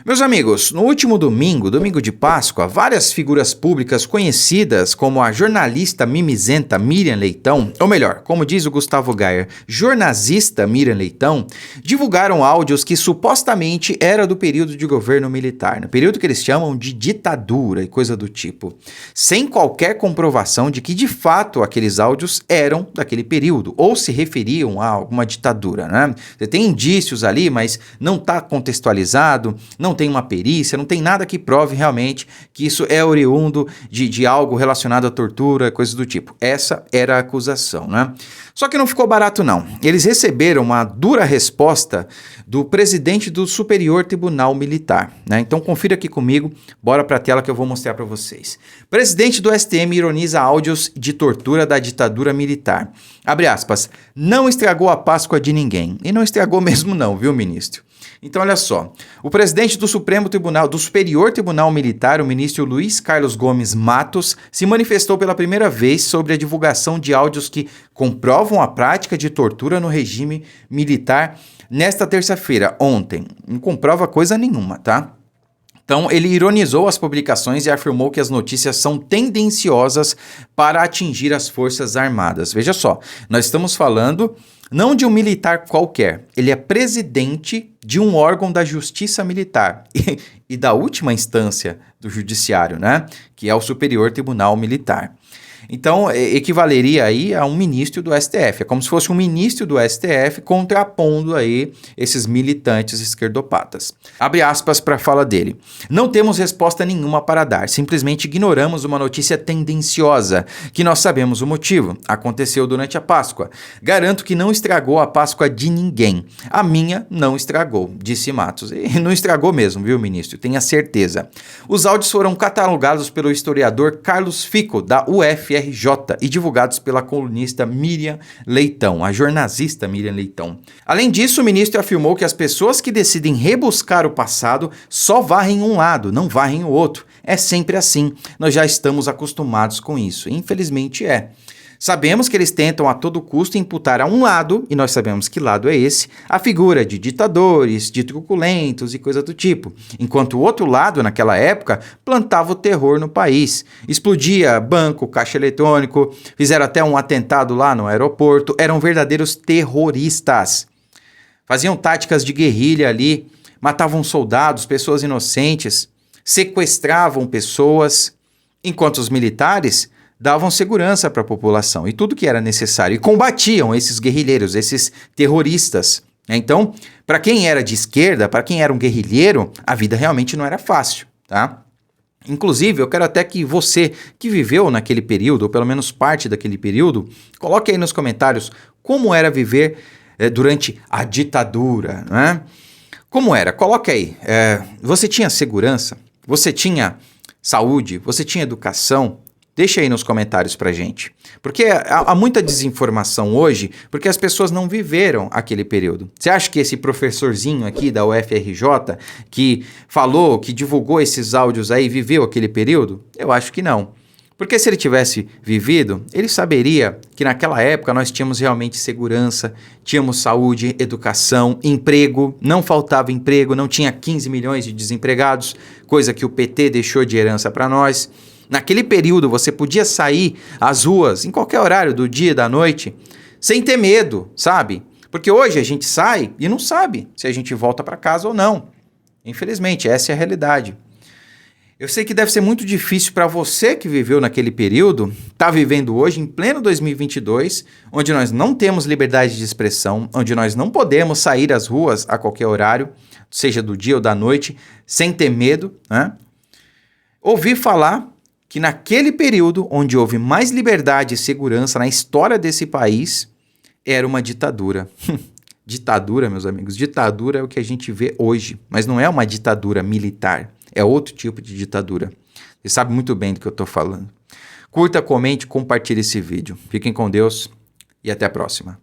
Meus amigos, no último domingo, domingo de Páscoa, várias figuras públicas conhecidas como a jornalista mimizenta Miriam Leitão, ou melhor, como diz o Gustavo Gayer, jornalista Miriam Leitão, divulgaram áudios que supostamente era do período de governo militar, no período que eles chamam de ditadura e coisa do tipo, sem qualquer comprovação de que de fato aqueles áudios eram daquele período, ou se referiam a alguma ditadura, né? Você tem indícios ali, mas não está contextualizado, não tem uma perícia, não tem nada que prove realmente que isso é oriundo de algo relacionado à tortura, coisas do tipo. Essa era a acusação, né? Só que não ficou barato não. Eles receberam uma dura resposta do presidente do Superior Tribunal Militar, né? Então confira aqui comigo, bora para a tela que eu vou mostrar para vocês. Presidente do STM ironiza áudios de tortura da ditadura militar. Abre aspas, não estragou a Páscoa de ninguém. E não estragou mesmo não, viu, ministro? Então, olha só, o presidente do Superior Tribunal Militar, o ministro Luiz Carlos Gomes Matos, se manifestou pela primeira vez sobre a divulgação de áudios que comprovam a prática de tortura no regime militar nesta terça-feira, ontem. Não comprova coisa nenhuma, tá? Então, ele ironizou as publicações e afirmou que as notícias são tendenciosas para atingir as Forças Armadas. Veja só, nós estamos falando não de um militar qualquer, ele é presidente de um órgão da Justiça Militar e da última instância do Judiciário, né? Que é o Superior Tribunal Militar. Então, equivaleria aí a um ministro do STF. É como se fosse um ministro do STF contrapondo aí esses militantes esquerdopatas. Abre aspas para a fala dele. Não temos resposta nenhuma para dar. Simplesmente ignoramos uma notícia tendenciosa, que nós sabemos o motivo. Aconteceu durante a Páscoa. Garanto que não estragou a Páscoa de ninguém. A minha não estragou, disse Matos. E não estragou mesmo, viu, ministro? Tenha certeza. Os áudios foram catalogados pelo historiador Carlos Fico, da UFRJ, e divulgados pela colunista Miriam Leitão, a jornalista Miriam Leitão. Além disso, o ministro afirmou que as pessoas que decidem rebuscar o passado só varrem um lado, não varrem o outro. É sempre assim. Nós já estamos acostumados com isso. Infelizmente é. Sabemos que eles tentam a todo custo imputar a um lado, e nós sabemos que lado é esse, a figura de ditadores, de truculentos e coisa do tipo, enquanto o outro lado, naquela época, plantava o terror no país. Explodia banco, caixa eletrônico, fizeram até um atentado lá no aeroporto, eram verdadeiros terroristas. Faziam táticas de guerrilha ali, matavam soldados, pessoas inocentes, sequestravam pessoas, enquanto os militares davam segurança para a população e tudo que era necessário, e combatiam esses guerrilheiros, esses terroristas. Então, para quem era de esquerda, para quem era um guerrilheiro, a vida realmente não era fácil, tá? Inclusive, eu quero até que você que viveu naquele período, ou pelo menos parte daquele período, coloque aí nos comentários como era viver durante a ditadura, né? Como era? Coloque aí. Você tinha segurança? Você tinha saúde? Você tinha educação? Deixa aí nos comentários pra gente. Porque há muita desinformação hoje, porque as pessoas não viveram aquele período. Você acha que esse professorzinho aqui da UFRJ, que falou, que divulgou esses áudios aí, viveu aquele período? Eu acho que não. Porque se ele tivesse vivido, ele saberia que naquela época nós tínhamos realmente segurança, tínhamos saúde, educação, emprego, não faltava emprego, não tinha 15 milhões de desempregados, coisa que o PT deixou de herança para nós. Naquele período você podia sair às ruas, em qualquer horário do dia e da noite, sem ter medo, sabe? Porque hoje a gente sai e não sabe se a gente volta para casa ou não. Infelizmente, essa é a realidade. Eu sei que deve ser muito difícil para você que viveu naquele período, tá vivendo hoje em pleno 2022, onde nós não temos liberdade de expressão, onde nós não podemos sair às ruas a qualquer horário, seja do dia ou da noite, sem ter medo, né? Ouvir falar que naquele período, onde houve mais liberdade e segurança na história desse país, era uma ditadura. Ditadura, meus amigos, ditadura é o que a gente vê hoje, mas não é uma ditadura militar, é outro tipo de ditadura. Você sabe muito bem do que eu estou falando. Curta, comente, compartilhe esse vídeo. Fiquem com Deus e até a próxima.